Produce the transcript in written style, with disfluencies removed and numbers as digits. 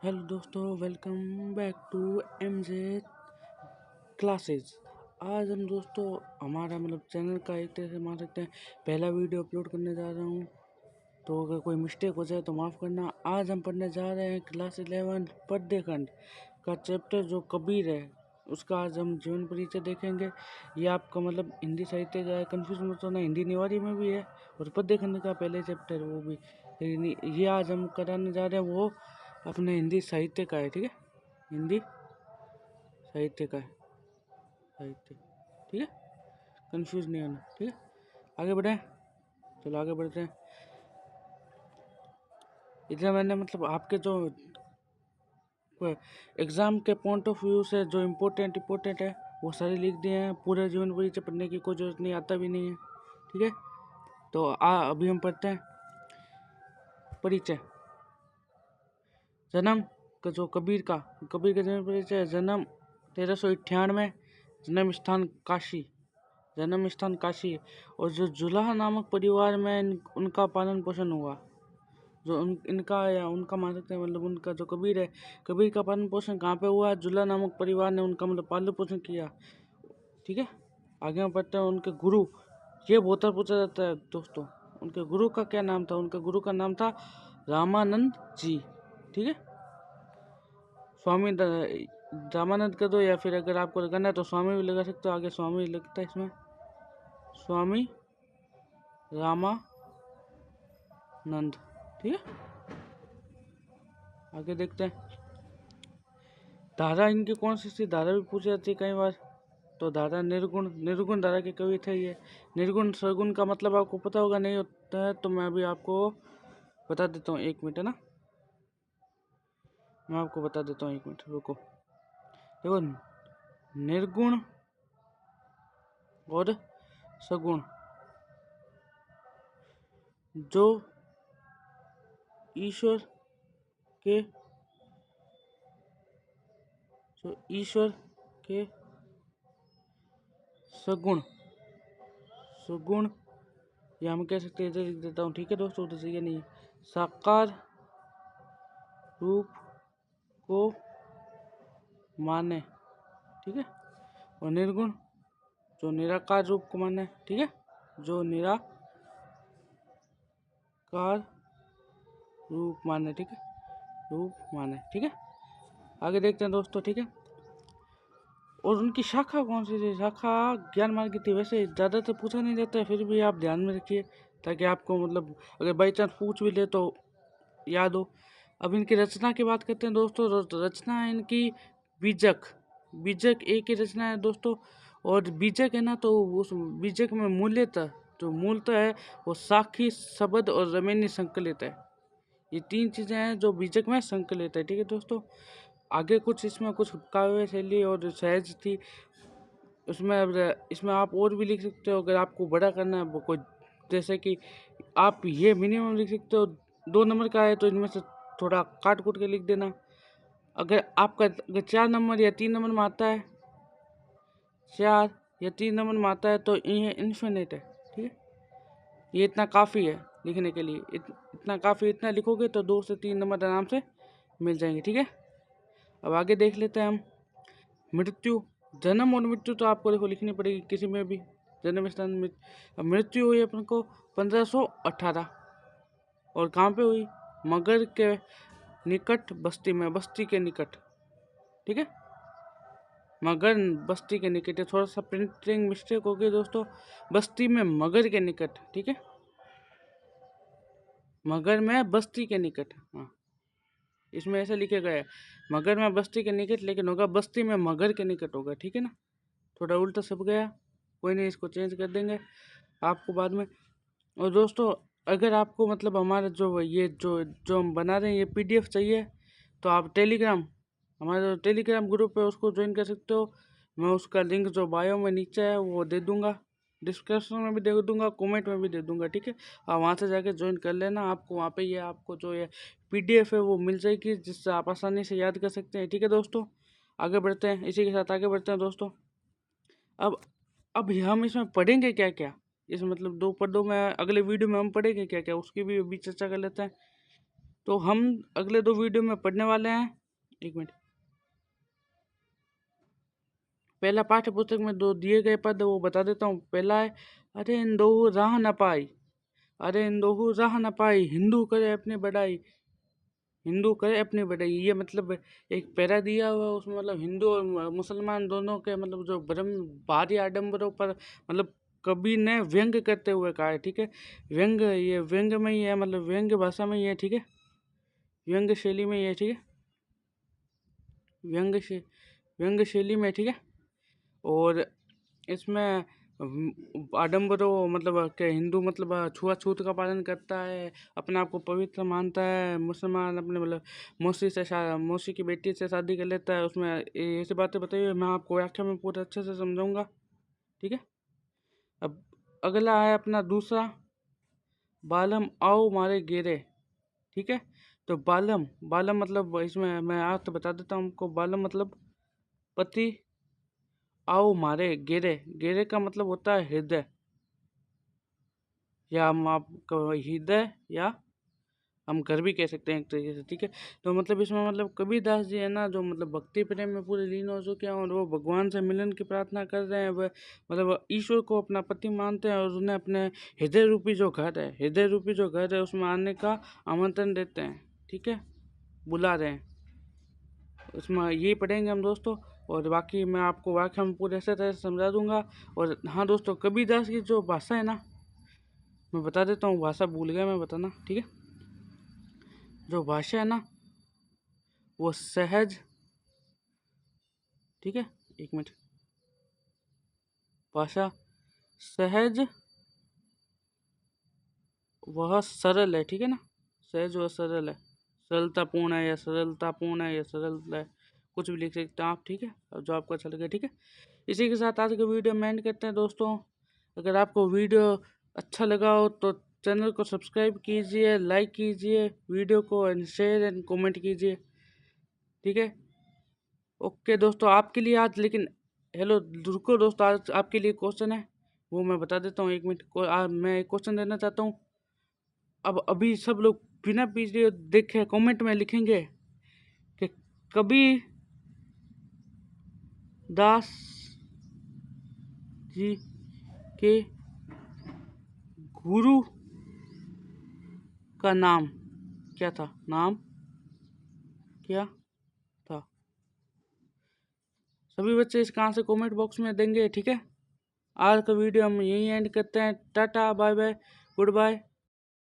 Hello दोस्तों, welcome back to MJ classes. आज हम दोस्तों हमारा चैनल का एक तरह से मान सकते हैं पहला वीडियो अपलोड करने जा रहा हूँ। तो अगर कोई मिस्टेक हो जाए तो माफ़ करना। आज हम पढ़ने जा रहे हैं क्लास 11 पद्य खंड का चैप्टर जो कबीर है, उसका आज हम जीवन परिचय देखेंगे। ये आपका हिंदी साहित्य का है, कन्फ्यूज मत होना, हिंदी निवारी में भी है और पद्य खंड का पहले चैप्टर वो भी। लेकिन ये आज हम कराने जा रहे हैं वो अपने हिंदी साहित्य का है, ठीक है। हिंदी साहित्य का है, साहित्य, ठीक है। कंफ्यूज नहीं होना, ठीक है। आगे बढ़े, चलो आगे बढ़ते हैं। इधर मैंने आपके जो एग्ज़ाम के पॉइंट ऑफ व्यू से जो इम्पोर्टेंट है वो सारे लिख दिए हैं। पूरे जीवन परिचय पढ़ने की कोई जरूरत नहीं, आता भी नहीं है, ठीक है। तो अभी हम पढ़ते हैं परिचय। जन्म का जो कबीर का जन्म परिचय। जन्म 1398, जन्म स्थान काशी, जन्म स्थान काशी है। और जो जुलाहा नामक परिवार में उनका पालन पोषण हुआ, जो इनका या उनका मान सकते हैं उनका जो कबीर है, कबीर का पालन पोषण कहाँ पे हुआ? जुला नामक परिवार ने उनका पालन पोषण किया, ठीक है। आगे हम पढ़ते हैं उनके गुरु। ये बहुत बार पूछा जाता है दोस्तों, उनके गुरु का क्या नाम था? उनके गुरु का नाम था रामानंद जी, ठीक है। स्वामी रामानंद कर दो, या फिर अगर आपको लगाना है तो स्वामी भी लगा सकते हो। आगे स्वामी लगता है इसमें, स्वामी रामानंद, ठीक है। आगे देखते हैं धारा इनकी कौन सी थी। धारा भी पूछी जाती है कई बार। तो धारा निर्गुण धारा के कवि थे ये। निर्गुण सरगुण का मतलब आपको पता होगा, नहीं होता है तो मैं अभी आपको बता देता हूँ, 1 मिनट है ना, मैं आपको बता देता हूँ, 1 मिनट रुको। देखो, निर्गुण और सगुण जो ईश्वर के सगुण सगुण, या हम कह सकते हैं, इधर लिख देता हूँ, ठीक है दोस्तों, उधर से ये नहीं है, साकार रूप को माने, ठीक है। और निर्गुण जो निराकार रूप को माने, ठीक है, जो निराकार रूप माने, ठीक है, रूप माने, ठीक है। आगे देखते हैं दोस्तों, ठीक है। और उनकी शाखा कौन सी थी? शाखा ज्ञान मार्ग की थी। वैसे ज़्यादातर पूछा नहीं जाता है, फिर भी आप ध्यान में रखिए ताकि आपको अगर बाई चांस पूछ भी ले तो याद हो। अब इनकी रचना की बात करते हैं दोस्तों। रचना है इनकी बीजक। बीजक एक ही रचना है दोस्तों। और बीजक है ना, तो उस बीजक में मूल्यतः जो मूलतः है वो साखी, शब्द और जमीनी संकलित है। ये 3 चीज़ें हैं जो बीजक में संकलित है, ठीक है दोस्तों। आगे कुछ इसमें कुछ काव्य शैली और सहज थी उसमें। अब इसमें आप और भी लिख सकते हो, अगर आपको बड़ा करना है वो कोई, जैसे कि आप ये मिनिमम लिख सकते हो। 2 नंबर का है तो इनमें से थोड़ा काट कूट के लिख देना। अगर आपका अगर 4 नंबर या 3 नंबर में आता है, 4 या 3 नंबर में आता है तो ये इन्फिनिट है, ठीक है। ये इतना काफ़ी है लिखने के लिए, इतना काफ़ी, इतना लिखोगे तो 2 से 3 नंबर आराम से मिल जाएंगे, ठीक है। अब आगे देख लेते हैं हम मृत्यु। जन्म और मृत्यु तो आपको देखो लिखनी पड़ेगी किसी में भी, जन्म स्थान में। अब मृत्यु हुई अपन को 1518, और कहाँ पे हुई? मगर के निकट, बस्ती में, बस्ती के निकट, ठीक है। मगर बस्ती के निकट है, थोड़ा सा प्रिंटिंग मिस्टेक हो गई दोस्तों। बस्ती में मगर के निकट, ठीक है, मगर में बस्ती के निकट, हाँ, इसमें ऐसे लिखे गए मगर में बस्ती के निकट, लेकिन होगा बस्ती में मगर के निकट होगा, ठीक है ना। थोड़ा उल्टा सब गया, कोई नहीं, इसको चेंज कर देंगे आपको बाद में। और दोस्तों अगर आपको हमारा जो ये जो हम बना रहे हैं ये पीडीएफ चाहिए तो आप टेलीग्राम, हमारा जो टेलीग्राम ग्रुप है उसको ज्वाइन कर सकते हो। मैं उसका लिंक जो बायो में नीचे है वो दे दूंगा, डिस्क्रिप्शन में भी दे दूंगा, कमेंट में भी दे दूंगा, ठीक है। आप वहाँ से जाके ज्वाइन कर लेना। आपको वहाँ पे ये आपको जो ये पीडीएफ है वो मिल जाएगी, जिससे आप आसानी से याद कर सकते हैं, ठीक है दोस्तों। आगे बढ़ते हैं, इसी के साथ आगे बढ़ते हैं दोस्तों। अब अब हम इसमें पढ़ेंगे क्या क्या, इस 2 पदों में, अगले वीडियो में हम पढ़ेंगे क्या क्या, उसकी भी अभी चर्चा कर लेते हैं। तो हम अगले 2 वीडियो में पढ़ने वाले हैं। एक मिनट। पहला पाठ्य पुस्तक में 2 दिए गए पद वो बता देता हूँ। पहला है, अरे इंदोहू राह न पाई, अरे इंदोहू राह न पाई, हिंदू करे अपनी बड़ाई, हिंदू करे अपनी बड़ाई। ये मतलब एक पैरा दिया हुआ, उसमें मतलब हिंदू और मुसलमान दोनों के मतलब जो भ्रम भारी आडंबरों पर मतलब कवि ने व्यंग करते हुए कहा है। ठीक है, व्यंग, ये व्यंग में ही है, मतलब व्यंग भाषा में ही है। ठीक है, व्यंग शैली में ही है। ठीक है, व्यंग शैली में। ठीक है, और इसमें आडम्बरों मतलब कि हिंदू मतलब छुआछूत का पालन करता है, अपने आप को पवित्र मानता है। मुसलमान अपने मतलब मौसी की बेटी से शादी कर लेता है। उसमें ऐसी बातें बताई हुई, मैं आपको व्याख्या में पूरे अच्छे से समझाऊंगा। ठीक है, अब अगला है अपना दूसरा, बालम आओ मारे गेरे। ठीक है, तो बालम, बालम मतलब इसमें मैं आपको बता देता हूँ हमको। बालम मतलब पति, आओ मारे गेरे, गेरे का मतलब होता है हृदय, या हम आपको हृदय, या हम घर भी कह सकते हैं एक तरीके से। ठीक है, तो मतलब इसमें मतलब कबीरदास जी है ना, जो मतलब भक्ति प्रेम में पूरे लीन हो चुके हैं और वो भगवान से मिलन की प्रार्थना कर रहे हैं। वह मतलब ईश्वर को अपना पति मानते हैं और उन्हें अपने हृदय रूपी जो घर है, हृदय रूपी जो घर है उसमें आने का आमंत्रण देते हैं। ठीक है, बुला रहे हैं, उसमें यही पढ़ेंगे हम दोस्तों। और बाकी मैं आपको वाक्य में पूरे ऐसे तरह से समझा दूंगा। और हाँ दोस्तों, कबीरदास की जो भाषा है ना, मैं बता देता हूँ, भाषा भूल गया मैं बताना। ठीक है, जो भाषा है ना वो सहज, ठीक है, एक मिनट, भाषा सहज वह सरल है। ठीक है ना, सहज वह सरल है, सरलतापूर्ण है, या सरलतापूर्ण है, या सरल है, कुछ भी लिख सकते हैं आप। ठीक है, अब जो आपको अच्छा लगे। ठीक है, इसी के साथ आज का वीडियो में एंड करते हैं दोस्तों। अगर आपको वीडियो अच्छा लगा हो तो चैनल को सब्सक्राइब कीजिए, लाइक कीजिए वीडियो को, एंड शेयर एंड कमेंट कीजिए। ठीक है, ओके दोस्तों, आपके लिए आज लेकिन, हेलो रुको दोस्तों, आज आपके लिए क्वेश्चन है, वो मैं बता देता हूँ। एक मिनट को मैं एक क्वेश्चन देना चाहता हूँ। अब अभी सब लोग बिना वीडियो देखे कमेंट में लिखेंगे कि कबीर दास जी के गुरु का नाम क्या था, नाम क्या था। सभी बच्चे इसका आंसर कमेंट बॉक्स में देंगे। ठीक है, आज का वीडियो हम यहीं एंड करते हैं। Tata, bye bye, good bye.